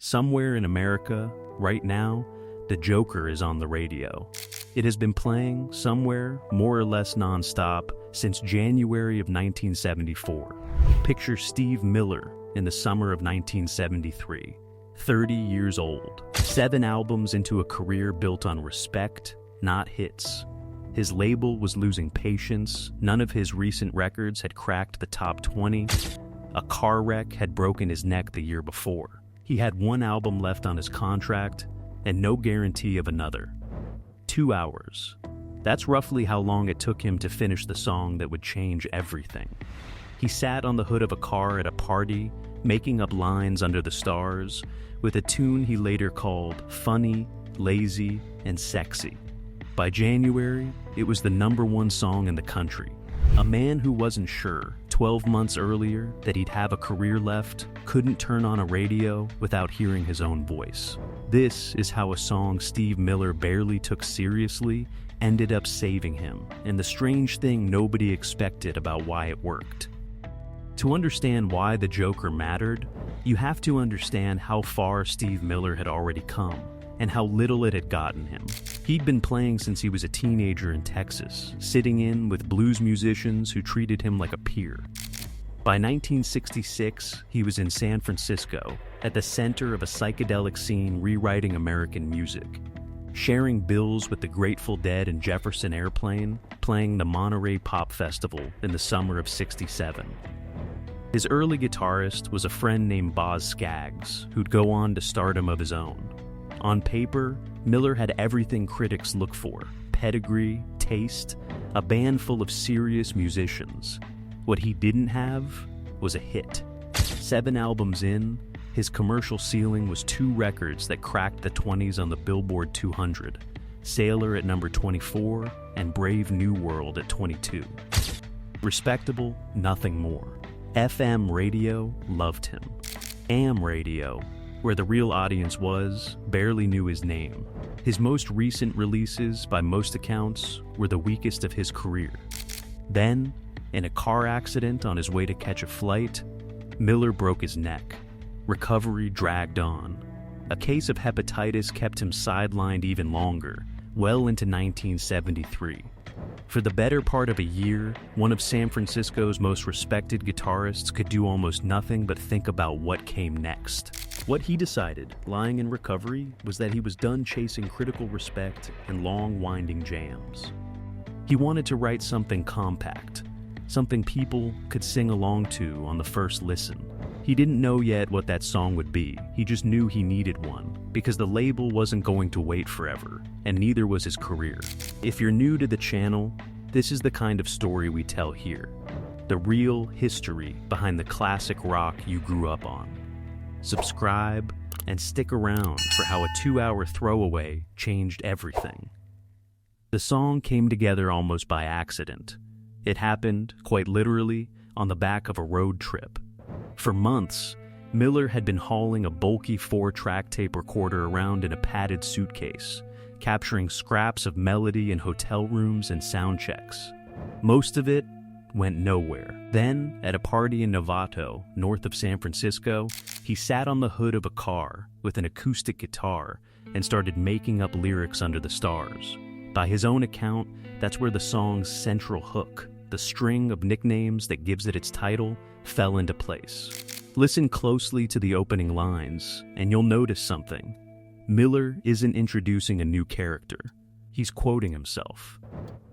Somewhere in America, right now, the Joker is on the radio. It has been playing somewhere more or less nonstop since January of 1974. Picture Steve Miller in the summer of 1973, 30 years old, 7 albums into a career built on respect, not hits. His label was losing patience, none of his recent records had cracked the top 20, a car wreck had broken his neck the year before. He had 1 album left on his contract, and no guarantee of another. 2 hours. That's roughly how long it took him to finish the song that would change everything. He sat on the hood of a car at a party, making up lines under the stars, with a tune he later called funny, lazy, and sexy. By January, it was the #1 song in the country. A man who wasn't sure, 12 months earlier, that he'd have a career left, couldn't turn on a radio without hearing his own voice. This is how a song Steve Miller barely took seriously ended up saving him, and the strange thing nobody expected about why it worked. To understand why the Joker mattered, you have to understand how far Steve Miller had already come, and how little it had gotten him. He'd been playing since he was a teenager in Texas, sitting in with blues musicians who treated him like a peer. By 1966, he was in San Francisco, at the center of a psychedelic scene rewriting American music, sharing bills with the Grateful Dead and Jefferson Airplane, playing the Monterey Pop Festival in the summer of '67. His early guitarist was a friend named Boz Scaggs, who'd go on to stardom of his own. On paper, Miller had everything critics look for: pedigree, taste, a band full of serious musicians. What he didn't have was a hit. 7 albums in, his commercial ceiling was 2 records that cracked the 20s on the Billboard 200, Sailor at number 24 and Brave New World at 22. Respectable, nothing more. FM radio loved him. AM radio, where the real audience was, barely knew his name. His most recent releases, by most accounts, were the weakest of his career. Then, in a car accident on his way to catch a flight, Miller broke his neck. Recovery dragged on. A case of hepatitis kept him sidelined even longer, well into 1973. For the better part of a year, one of San Francisco's most respected guitarists could do almost nothing but think about what came next. What he decided, lying in recovery, was that he was done chasing critical respect and long, winding jams. He wanted to write something compact, something people could sing along to on the first listen. He didn't know yet what that song would be, he just knew he needed one, because the label wasn't going to wait forever, and neither was his career. If you're new to the channel, this is the kind of story we tell here. The real history behind the classic rock you grew up on. Subscribe, and stick around for how a 2-hour throwaway changed everything. The song came together almost by accident. It happened, quite literally, on the back of a road trip. For months, Miller had been hauling a bulky 4-track tape recorder around in a padded suitcase, capturing scraps of melody in hotel rooms and sound checks. Most of it went nowhere. Then, at a party in Novato, north of San Francisco, he sat on the hood of a car with an acoustic guitar and started making up lyrics under the stars. By his own account, that's where the song's central hook, the string of nicknames that gives it its title, fell into place. Listen closely to the opening lines, and you'll notice something. Miller isn't introducing a new character. He's quoting himself.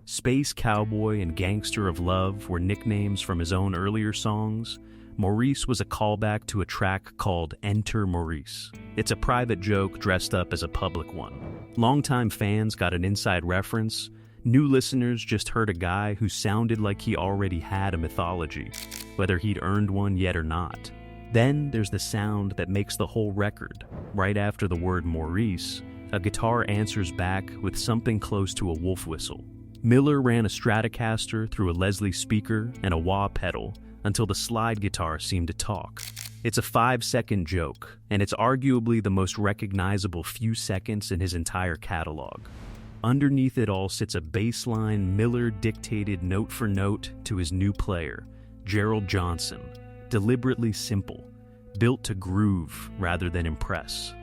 Space Cowboy and Gangster of Love were nicknames from his own earlier songs. Maurice was a callback to a track called Enter Maurice. It's a private joke dressed up as a public one. Longtime fans got an inside reference. New listeners just heard a guy who sounded like he already had a mythology, whether he'd earned one yet or not. Then there's the sound that makes the whole record. Right after the word Maurice, a guitar answers back with something close to a wolf whistle. Miller ran a Stratocaster through a Leslie speaker and a wah pedal until the slide guitar seemed to talk. It's a 5-second joke, and it's arguably the most recognizable few seconds in his entire catalog. Underneath it all sits a bass line Miller dictated note for note to his new player, Gerald Johnson, deliberately simple, built to groove rather than impress.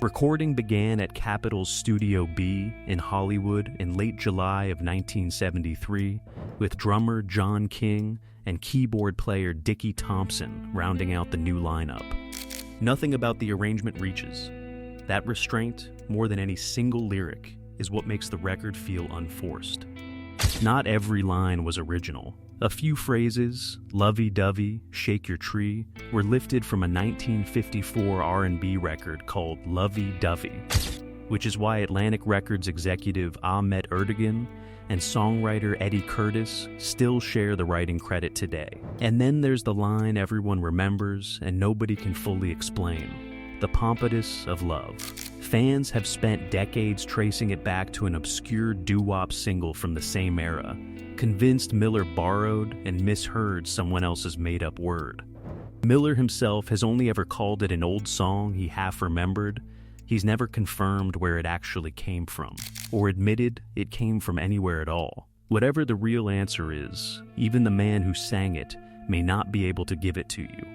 Recording began at Capitol's Studio B in Hollywood in late July of 1973, with drummer John King and keyboard player Dickie Thompson rounding out the new lineup. Nothing about the arrangement reaches. That restraint, more than any single lyric, is what makes the record feel unforced. Not every line was original. A few phrases, lovey-dovey, shake your tree, were lifted from a 1954 R&B record called Lovey-Dovey, which is why Atlantic Records executive Ahmet Ertegun and songwriter Eddie Curtis still share the writing credit today. And then there's the line everyone remembers and nobody can fully explain, the pompatus of love. Fans have spent decades tracing it back to an obscure doo-wop single from the same era, convinced Miller borrowed and misheard someone else's made-up word. Miller himself has only ever called it an old song he half remembered. He's never confirmed where it actually came from, or admitted it came from anywhere at all. Whatever the real answer is, even the man who sang it may not be able to give it to you.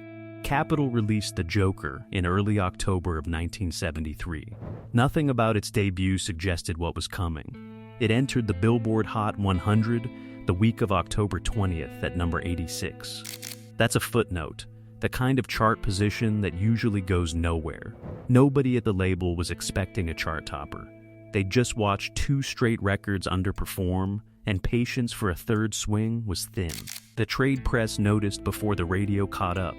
Capitol released The Joker in early October of 1973. Nothing about its debut suggested what was coming. It entered the Billboard Hot 100 the week of October 20th at number 86. That's a footnote, the kind of chart position that usually goes nowhere. Nobody at the label was expecting a chart topper. They'd just watched 2 straight records underperform, and patience for a third swing was thin. The trade press noticed before the radio caught up.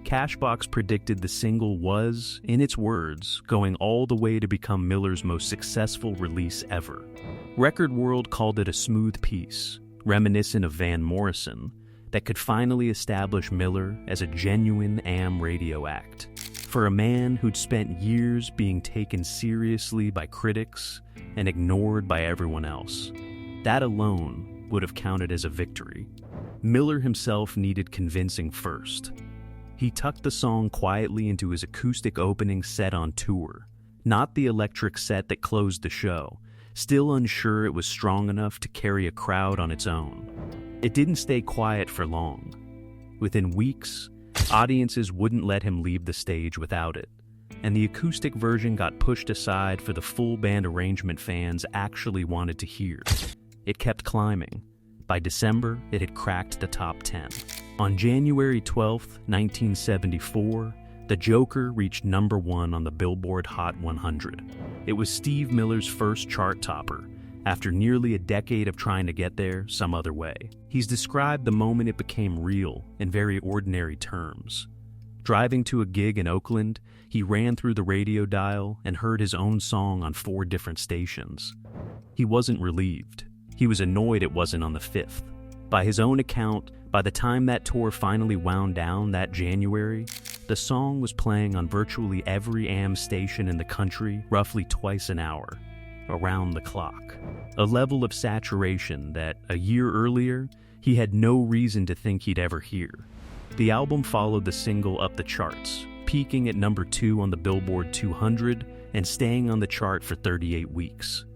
Cashbox predicted the single was, in its words, going all the way to become Miller's most successful release ever. Record World called it a smooth piece, reminiscent of Van Morrison, that could finally establish Miller as a genuine AM radio act. For a man who'd spent years being taken seriously by critics and ignored by everyone else, that alone would have counted as a victory. Miller himself needed convincing first. He tucked the song quietly into his acoustic opening set on tour, not the electric set that closed the show, still unsure it was strong enough to carry a crowd on its own. It didn't stay quiet for long. Within weeks, audiences wouldn't let him leave the stage without it, and the acoustic version got pushed aside for the full band arrangement fans actually wanted to hear. It kept climbing. By December, it had cracked the top 10. On January 12, 1974, The Joker reached number 1 on the Billboard Hot 100. It was Steve Miller's first chart topper, after nearly a decade of trying to get there some other way. He's described the moment it became real in very ordinary terms. Driving to a gig in Oakland, he ran through the radio dial and heard his own song on 4 different stations. He wasn't relieved. He was annoyed it wasn't on the 5th. By his own account, by the time that tour finally wound down that January, the song was playing on virtually every AM station in the country roughly twice an hour, around the clock. A level of saturation that, a year earlier, he had no reason to think he'd ever hear. The album followed the single up the charts, peaking at number 2 on the Billboard 200 and staying on the chart for 38 weeks.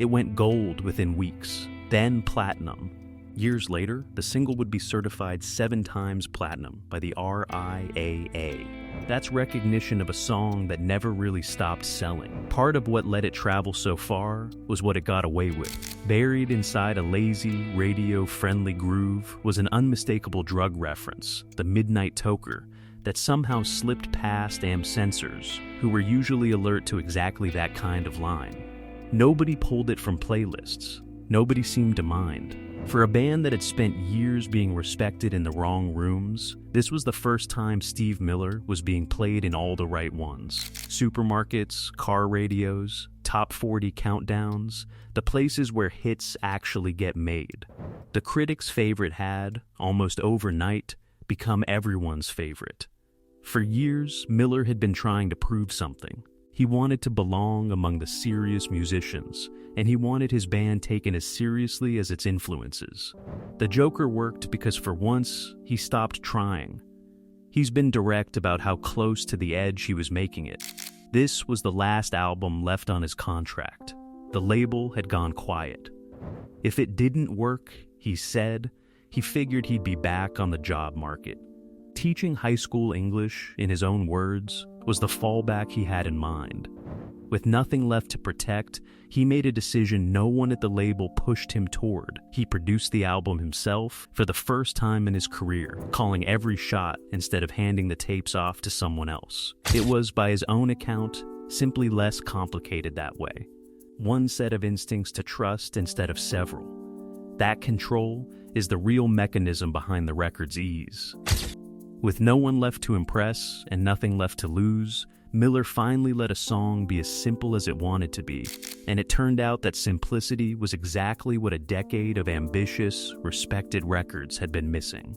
It went gold within weeks, then platinum. Years later, the single would be certified 7 times platinum by the RIAA. That's recognition of a song that never really stopped selling. Part of what let it travel so far was what it got away with. Buried inside a lazy, radio-friendly groove was an unmistakable drug reference, the Midnight Toker, that somehow slipped past AM censors, who were usually alert to exactly that kind of line. Nobody pulled it from playlists. Nobody seemed to mind. For a band that had spent years being respected in the wrong rooms, this was the first time Steve Miller was being played in all the right ones. Supermarkets, car radios, top 40 countdowns, the places where hits actually get made. The critics' favorite had, almost overnight, become everyone's favorite. For years, Miller had been trying to prove something. He wanted to belong among the serious musicians, and he wanted his band taken as seriously as its influences. The Joker worked because for once, he stopped trying. He's been direct about how close to the edge he was making it. This was the last album left on his contract. The label had gone quiet. If it didn't work, he said, he figured he'd be back on the job market. Teaching high school English, in his own words, was the fallback he had in mind. With nothing left to protect, he made a decision no one at the label pushed him toward. He produced the album himself for the first time in his career, calling every shot instead of handing the tapes off to someone else. It was, by his own account, simply less complicated that way. One set of instincts to trust instead of several. That control is the real mechanism behind the record's ease. With no one left to impress and nothing left to lose, Miller finally let a song be as simple as it wanted to be, and it turned out that simplicity was exactly what a decade of ambitious, respected records had been missing.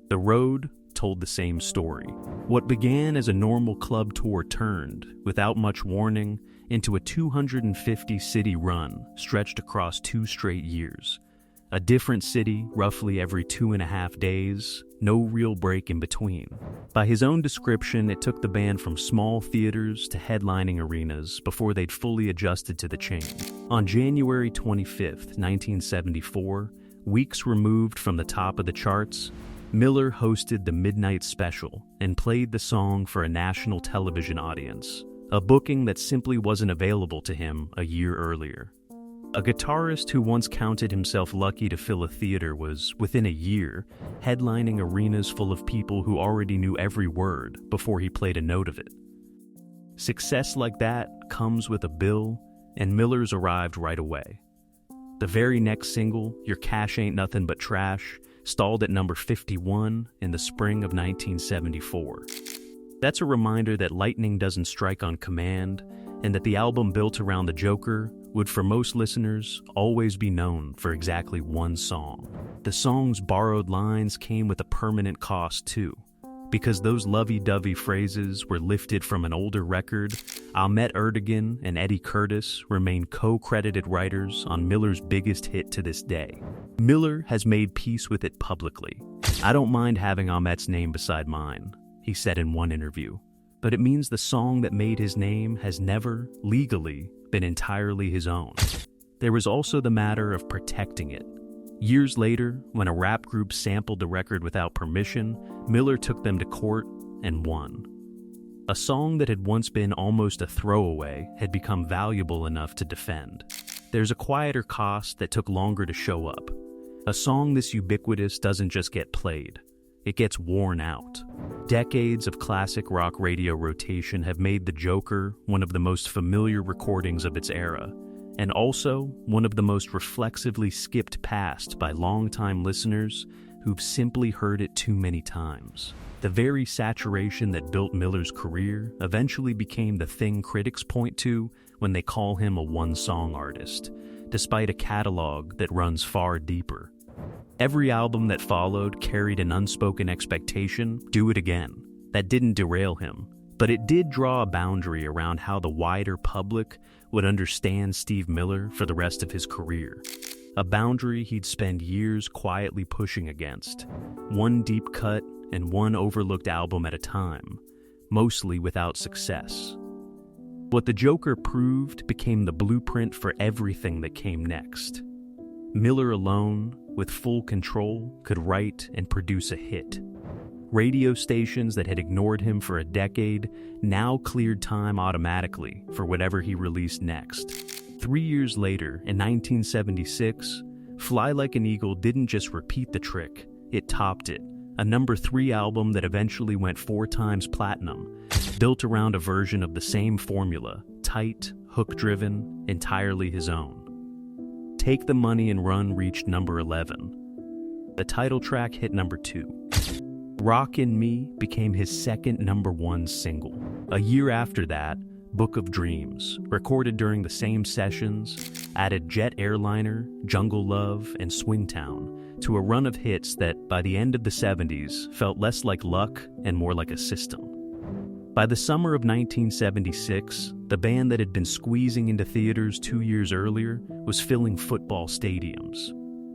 The Road told the same story. What began as a normal club tour turned, without much warning, into a 250-city run stretched across 2 straight years. A different city roughly every 2.5 days, no real break in between. By his own description, it took the band from small theaters to headlining arenas before they'd fully adjusted to the change. On January 25th, 1974, weeks removed from the top of the charts, Miller hosted the Midnight Special and played the song for a national television audience, a booking that simply wasn't available to him a year earlier. A guitarist who once counted himself lucky to fill a theater was, within a year, headlining arenas full of people who already knew every word before he played a note of it. Success like that comes with a bill, and Miller's arrived right away. The very next single, Your Cash Ain't Nothing But Trash, stalled at number 51 in the spring of 1974. That's a reminder that lightning doesn't strike on command, and that the album built around the Joker would, for most listeners, always be known for exactly one song. The song's borrowed lines came with a permanent cost, too. Because those lovey-dovey phrases were lifted from an older record, Ahmet Ertegun and Eddie Curtis remain co-credited writers on Miller's biggest hit to this day. Miller has made peace with it publicly. "I don't mind having Ahmet's name beside mine," he said in one interview. But it means the song that made his name has never, legally, been entirely his own. There was also the matter of protecting it. Years later, when a rap group sampled the record without permission, Miller took them to court and won. A song that had once been almost a throwaway had become valuable enough to defend. There's a quieter cost that took longer to show up. A song this ubiquitous doesn't just get played. It gets worn out. Decades of classic rock radio rotation have made The Joker one of the most familiar recordings of its era, and also one of the most reflexively skipped past by longtime listeners who've simply heard it too many times. The very saturation that built Miller's career eventually became the thing critics point to when they call him a one-song artist, despite a catalog that runs far deeper. Every album that followed carried an unspoken expectation, do it again. That didn't derail him, but it did draw a boundary around how the wider public would understand Steve Miller for the rest of his career. A boundary he'd spend years quietly pushing against, one deep cut and one overlooked album at a time, mostly without success. What The Joker proved became the blueprint for everything that came next. Miller alone, with full control, could write and produce a hit. Radio stations that had ignored him for a decade now cleared time automatically for whatever he released next. 3 years later, in 1976, Fly Like an Eagle didn't just repeat the trick, it topped it. A number 3 album that eventually went 4 times platinum, built around a version of the same formula, tight, hook-driven, entirely his own. Take the Money and Run reached number 11. The title track hit number 2. Rockin' Me became his second number 1 single. A year after that, Book of Dreams, recorded during the same sessions, added Jet Airliner, Jungle Love, and Swingtown to a run of hits that, by the end of the 70s, felt less like luck and more like a system. By the summer of 1976, the band that had been squeezing into theaters 2 years earlier was filling football stadiums,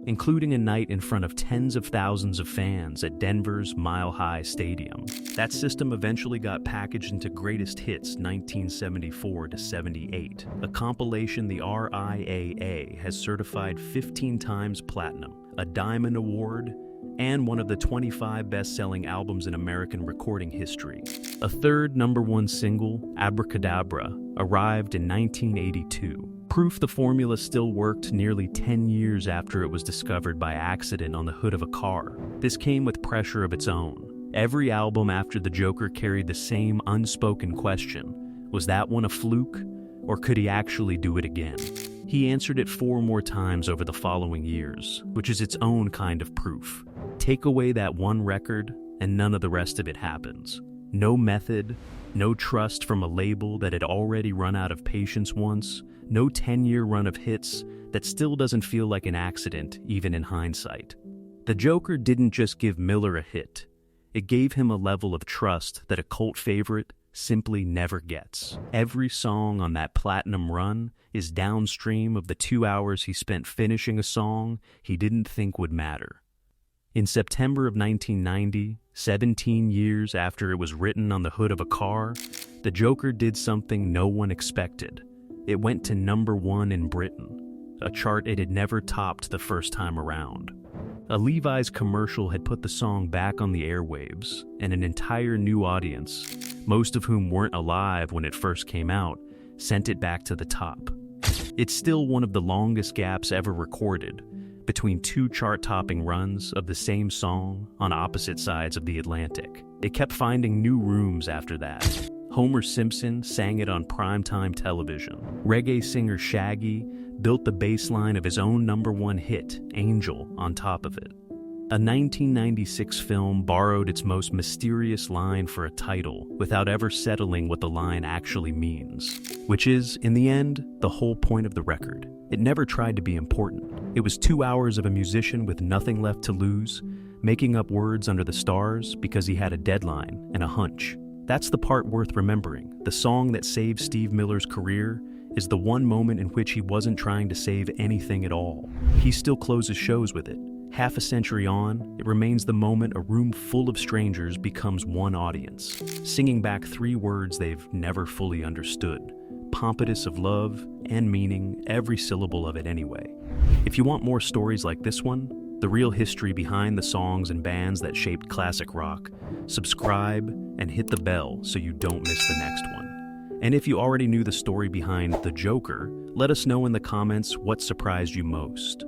including a night in front of tens of thousands of fans at Denver's Mile High Stadium. That system eventually got packaged into Greatest Hits 1974 to 78, a compilation the RIAA has certified 15 times platinum, a Diamond Award, and one of the 25 best-selling albums in American recording history. A third #1 single, Abracadabra, arrived in 1982. Proof the formula still worked nearly 10 years after it was discovered by accident on the hood of a car. This came with pressure of its own. Every album after the Joker carried the same unspoken question: was that one a fluke, or could he actually do it again? He answered it 4 more times over the following years, which is its own kind of proof. Take away that one record, and none of the rest of it happens. No method, no trust from a label that had already run out of patience once, no 10-year run of hits that still doesn't feel like an accident, even in hindsight. The Joker didn't just give Miller a hit. It gave him a level of trust that a cult favorite simply never gets. Every song on that platinum run is downstream of the 2 hours he spent finishing a song he didn't think would matter. In September of 1990, 17 years after it was written on the hood of a car, the Joker did something no one expected. It went to #1 in Britain, a chart it had never topped the first time around. A Levi's commercial had put the song back on the airwaves, and an entire new audience, most of whom weren't alive when it first came out, sent it back to the top. It's still one of the longest gaps ever recorded, between 2 chart-topping runs of the same song on opposite sides of the Atlantic. It kept finding new rooms after that. Homer Simpson sang it on primetime television. Reggae singer Shaggy built the bass line of his own #1 hit, Angel, on top of it. A 1996 film borrowed its most mysterious line for a title without ever settling what the line actually means, which is, in the end, the whole point of the record. It never tried to be important. It was 2 hours of a musician with nothing left to lose, making up words under the stars because he had a deadline and a hunch. That's the part worth remembering. The song that saved Steve Miller's career is the one moment in which he wasn't trying to save anything at all. He still closes shows with it. Half a century on, it remains the moment a room full of strangers becomes one audience, singing back 3 words they've never fully understood, pompous of love and meaning, every syllable of it anyway. If you want more stories like this one, the real history behind the songs and bands that shaped classic rock, subscribe and hit the bell so you don't miss the next one. And if you already knew the story behind The Joker, let us know in the comments what surprised you most.